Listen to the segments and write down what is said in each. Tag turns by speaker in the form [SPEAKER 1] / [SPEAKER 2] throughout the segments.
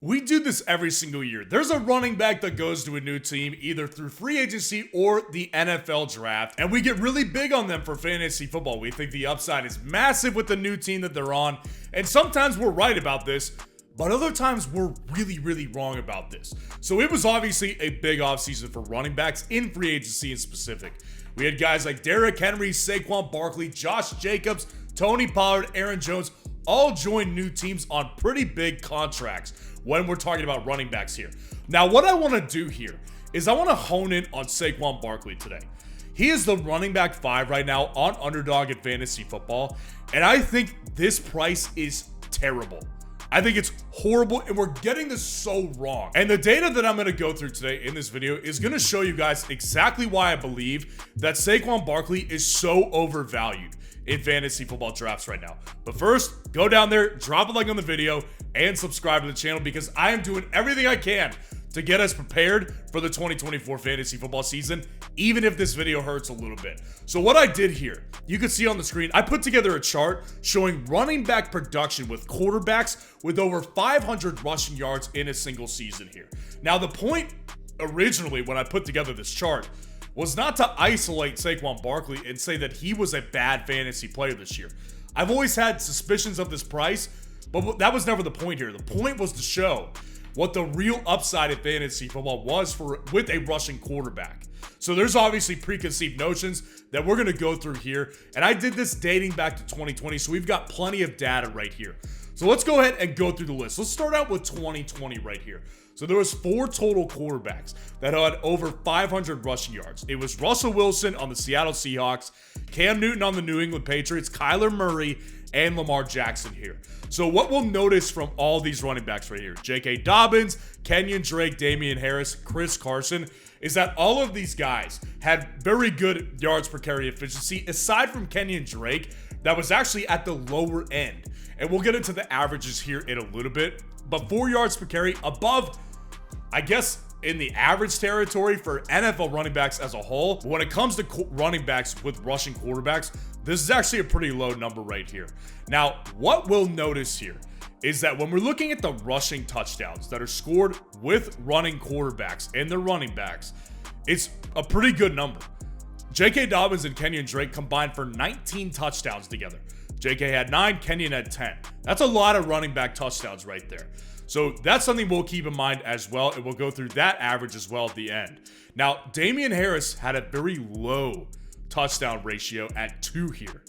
[SPEAKER 1] We do this every single year. There's a running back that goes to a new team either through free agency or the NFL draft, and we get really big on them for fantasy football. We think the upside is massive with the new team that they're on, and sometimes we're right about this, but other times we're really wrong about this. So it was obviously a big offseason for running backs in free agency in specific. We had guys like Derrick Henry, Saquon Barkley, Josh Jacobs, Tony Pollard, Aaron Jones, all join new teams on pretty big contracts when we're talking about running backs here. Now, what I want to do here is I want to hone in on Saquon Barkley today. He is the running back 5 right now on Underdog in fantasy football, and I think this price is terrible. I think it's horrible, and we're getting this so wrong. And the data that I'm going to go through today in this video is going to show you guys exactly why I believe that Saquon Barkley is so overvalued in fantasy football drafts right now. But first, go down there, drop a like on the video, and subscribe to the channel because I am doing everything I can to get us prepared for the 2024 fantasy football season, even if this video hurts a little bit. So what I did here, you can see on the screen, I put together a chart showing running back production with quarterbacks with over 500 rushing yards in a single season here. Now, the point originally when I put together this chart was not to isolate Saquon Barkley and say that he was a bad fantasy player this year. I've always had suspicions of this price, but that was never the point here. The point was to show what the real upside in fantasy football was with a rushing quarterback. So there's obviously preconceived notions that we're going to go through here, and I did this dating back to 2020, so we've got plenty of data right here. So let's go ahead and go through the list. Let's start out with 2020 right here. So there was 4 total quarterbacks that had over 500 rushing yards. It was Russell Wilson on the Seattle Seahawks, Cam Newton on the New England Patriots, Kyler Murray, and Lamar Jackson here. So what we'll notice from all these running backs right here, J.K. Dobbins, Kenyon Drake, Damian Harris, Chris Carson, is that all of these guys had very good yards per carry efficiency, aside from Kenyon Drake, that was actually at the lower end. And we'll get into the averages here in a little bit, but 4 yards per carry above, I guess, in the average territory for NFL running backs as a whole. But when it comes to running backs with rushing quarterbacks, this is actually a pretty low number right here. Now, what we'll notice here is that when we're looking at the rushing touchdowns that are scored with running quarterbacks and their running backs, it's a pretty good number. J.K. Dobbins and Kenyon Drake combined for 19 touchdowns together. J.K. had 9, Kenyon had 10. That's a lot of running back touchdowns right there. So that's something we'll keep in mind as well, and we'll go through that average as well at the end. Now, Damian Harris had a very low touchdown ratio at 2 here.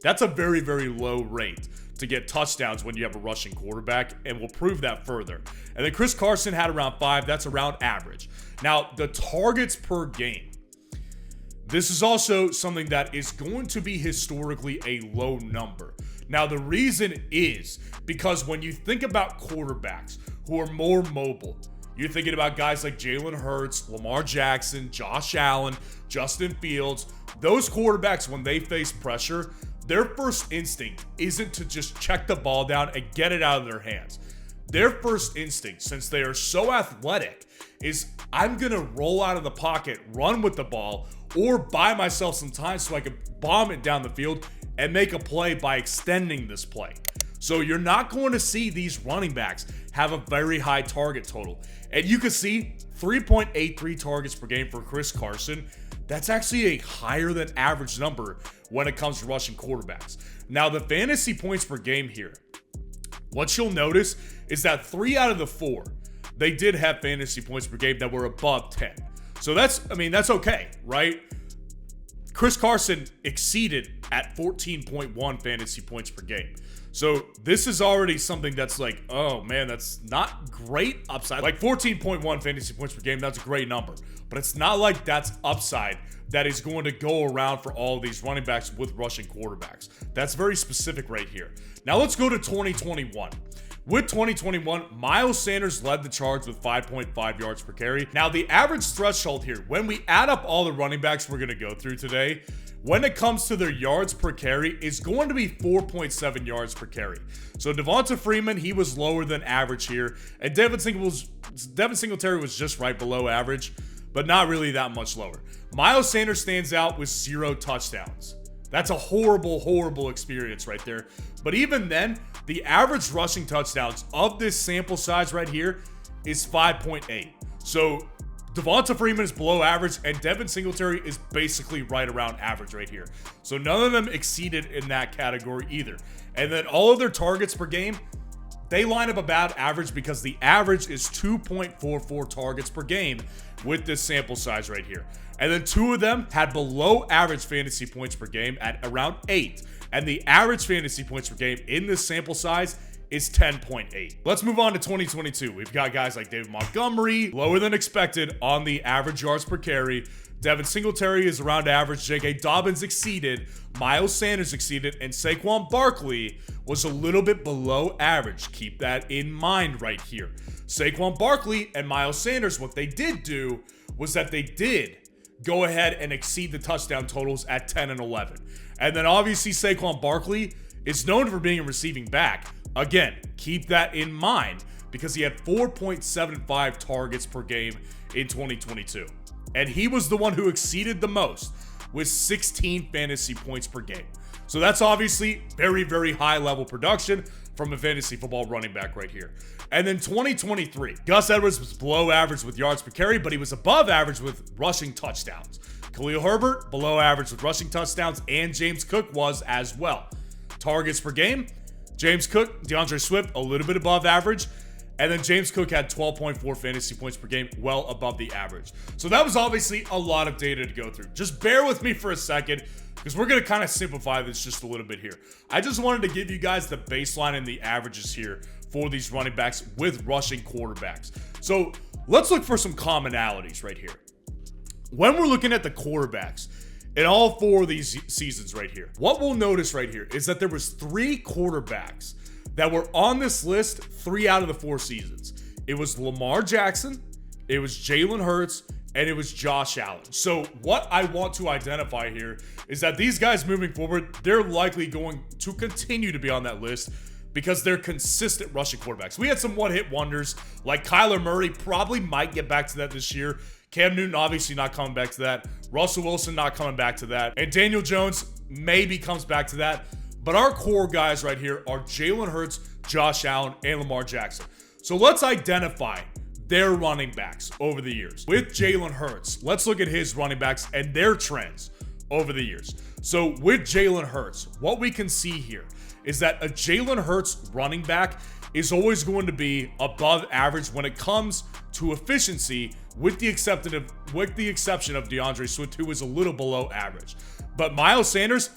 [SPEAKER 1] That's a very low rate to get touchdowns when you have a rushing quarterback, and we'll prove that further. And then Chris Carson had around 5. That's around average. Now, the targets per game. This is also something that is going to be historically a low number. Now, the reason is because when you think about quarterbacks who are more mobile, you're thinking about guys like Jalen Hurts, Lamar Jackson, Josh Allen, Justin Fields. Those quarterbacks, when they face pressure, their first instinct isn't to just check the ball down and get it out of their hands. Their first instinct, since they are so athletic, is I'm going to roll out of the pocket, run with the ball, or buy myself some time so I can bomb it down the field and make a play by extending this play. So you're not going to see these running backs have a very high target total. And you can see 3.83 targets per game for Chris Carson. That's actually a higher than average number when it comes to rushing quarterbacks. Now, the fantasy points per game here, what you'll notice is that 3 out of the 4, they did have fantasy points per game that were above 10. So that's okay, right? Chris Carson exceeded at 14.1 fantasy points per game. So this is already something that's like, oh man, that's not great upside. Like 14.1 fantasy points per game, that's a great number. But it's not like that's upside that is going to go around for all of these running backs with rushing quarterbacks. That's very specific right here. Now let's go to 2021. With 2021, Miles Sanders led the charge with 5.5 yards per carry. Now, the average threshold here, when we add up all the running backs we're going to go through today, when it comes to their yards per carry, is going to be 4.7 yards per carry. So Devonta Freeman, he was lower than average here, and Devin Singletary was just right below average, but not really that much lower. Miles Sanders stands out with 0 touchdowns. That's a horrible, horrible experience right there. But even then, the average rushing touchdowns of this sample size right here is 5.8. So Devonta Freeman is below average, and Devin Singletary is basically right around average right here. So none of them exceeded in that category either. And then all of their targets per game, they line up about average because the average is 2.44 targets per game with this sample size right here. And then 2 of them had below average fantasy points per game at around 8. And the average fantasy points per game in this sample size is 10.8. Let's move on to 2022. We've got guys like David Montgomery, lower than expected on the average yards per carry. Devin Singletary is around average. J.K. Dobbins exceeded. Miles Sanders exceeded. And Saquon Barkley was a little bit below average. Keep that in mind right here. Saquon Barkley and Miles Sanders, what they did do was that they did go ahead and exceed the touchdown totals at 10 and 11. And then obviously Saquon Barkley is known for being a receiving back. Again, keep that in mind because he had 4.75 targets per game in 2022. And he was the one who exceeded the most with 16 fantasy points per game. So that's obviously very, very high level production from a fantasy football running back right here. And then 2023, Gus Edwards was below average with yards per carry, but he was above average with rushing touchdowns. Khalil Herbert, below average with rushing touchdowns, and James Cook was as well. Targets per game, James Cook, DeAndre Swift, a little bit above average. And then James Cook had 12.4 fantasy points per game, well above the average. So that was obviously a lot of data to go through. Just bear with me for a second because we're going to kind of simplify this just a little bit here. I just wanted to give you guys the baseline and the averages here for these running backs with rushing quarterbacks. So let's look for some commonalities right here. When we're looking at the quarterbacks in all 4 of these seasons right here, what we'll notice right here is that there was 3 quarterbacks that were on this list 3 out of the 4 seasons. It was Lamar Jackson, it was Jalen Hurts, and it was Josh Allen. So what I want to identify here is that these guys moving forward, they're likely going to continue to be on that list because they're consistent rushing quarterbacks. We had some one-hit wonders like Kyler Murray, probably might get back to that this year. Cam Newton obviously not coming back to that. Russell Wilson not coming back to that. And Daniel Jones maybe comes back to that. But our core guys right here are Jalen Hurts, Josh Allen, and Lamar Jackson. So let's identify their running backs over the years. With Jalen Hurts, let's look at his running backs and their trends over the years. So with Jalen Hurts, what we can see here is that a Jalen Hurts running back is always going to be above average when it comes to efficiency, with the exception of DeAndre Swift, who is a little below average. But Miles Sanders,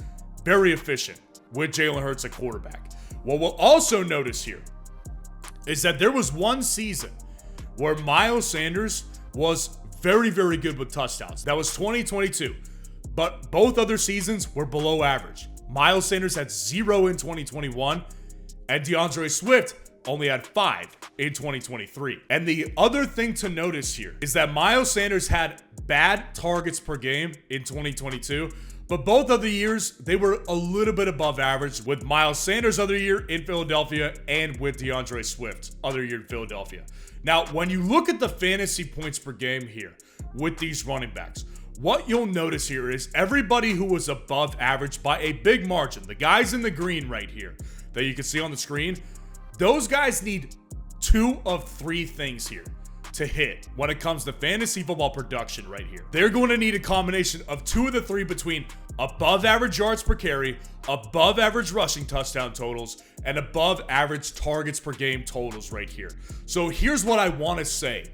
[SPEAKER 1] very efficient with Jalen Hurts at quarterback. What we'll also notice here is that there was one season where Miles Sanders was very, very good with touchdowns. That was 2022. But both other seasons were below average. Miles Sanders had 0 in 2021, and DeAndre Swift only had 5 in 2023. And the other thing to notice here is that Miles Sanders had bad targets per game in 2022, but both other years, they were a little bit above average, with Miles Sanders other year in Philadelphia and with DeAndre Swift other year in Philadelphia. Now, when you look at the fantasy points per game here with these running backs, what you'll notice here is everybody who was above average by a big margin, the guys in the green right here that you can see on the screen, those guys need 2 of 3 things here to hit when it comes to fantasy football production right here. They're going to need a combination of 2 of the 3 between above average yards per carry, above average rushing touchdown totals, and above average targets per game totals right here. So here's what I want to say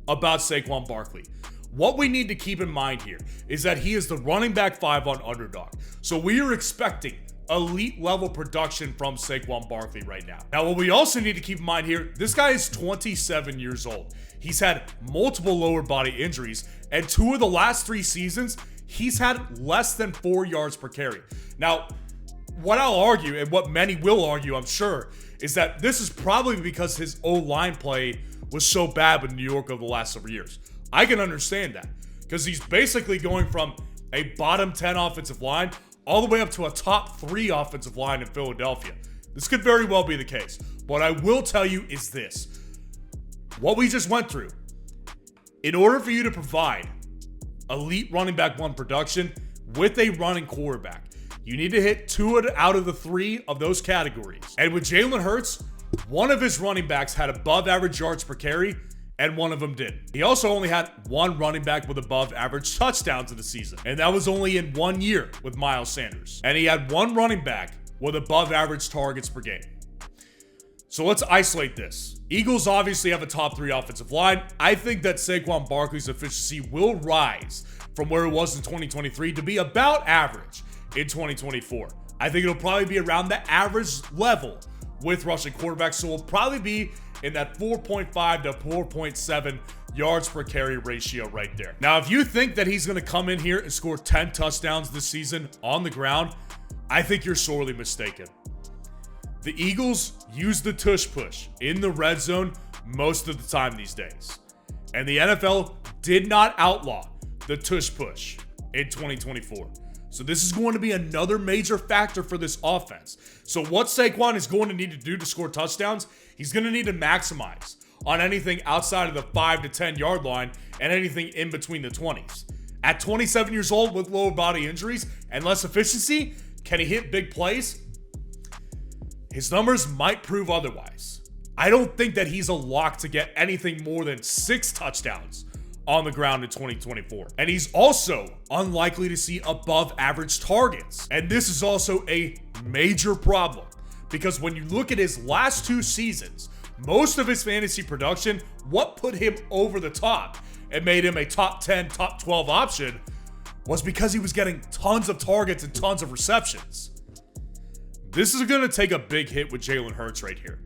[SPEAKER 1] about Saquon Barkley. What we need to keep in mind here is that he is the running back 5 on Underdog. So we are expecting elite level production from Saquon Barkley right now. Now, what we also need to keep in mind here, this guy is 27 years old. He's had multiple lower body injuries, and 2 of the last 3 seasons, he's had less than 4 yards per carry. Now, what I'll argue, and what many will argue, I'm sure, is that this is probably because his O-line play was so bad with New York over the last several years. I can understand that, because he's basically going from a bottom 10 offensive line all the way up to a top 3 offensive line in Philadelphia. This could very well be the case. What I will tell you is this. What we just went through, in order for you to provide elite running back 1 production with a running quarterback, You need to hit 2 out of the 3 of those categories. And with Jalen Hurts, one of his running backs had above average yards per carry, and one of them didn't. He also only had one running back with above average touchdowns in the season, and that was only in 1 year with Miles Sanders. And he had one running back with above average targets per game. So let's isolate this. Eagles obviously have a top 3 offensive line. I think that Saquon Barkley's efficiency will rise from where it was in 2023 to be about average in 2024. I think it'll probably be around the average level with rushing quarterbacks, so it'll probably be in that 4.5 to 4.7 yards per carry ratio right there. Now, if you think that he's going to come in here and score 10 touchdowns this season on the ground, I think you're sorely mistaken. The Eagles use the tush push in the red zone most of the time these days. And the NFL did not outlaw the tush push in 2024. So this is going to be another major factor for this offense. So what Saquon is going to need to do to score touchdowns, he's going to need to maximize on anything outside of the 5 to 10 yard line and anything in between the 20s. At 27 years old with lower body injuries and less efficiency, can he hit big plays? His numbers might prove otherwise. I don't think that he's a lock to get anything more than 6 touchdowns on the ground in 2024. And he's also unlikely to see above average targets. And this is also a major problem because when you look at his last 2 seasons, most of his fantasy production, what put him over the top and made him a top 10, top 12 option was because he was getting tons of targets and tons of receptions. This is going to take a big hit with Jalen Hurts right here.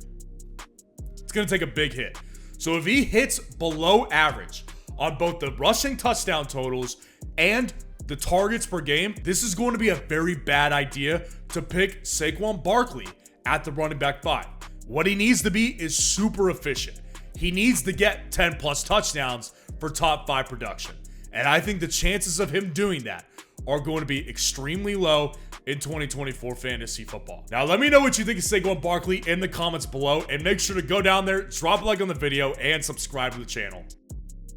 [SPEAKER 1] It's going to take a big hit. So if he hits below average on both the rushing touchdown totals and the targets per game, this is going to be a very bad idea to pick Saquon Barkley at the running back 5. What he needs to be is super efficient. He needs to get 10 plus touchdowns for top 5 production. And I think the chances of him doing that are going to be extremely low in 2024 fantasy football. Now, let me know what you think of Saquon Barkley in the comments below, and make sure to go down there, drop a like on the video, and subscribe to the channel.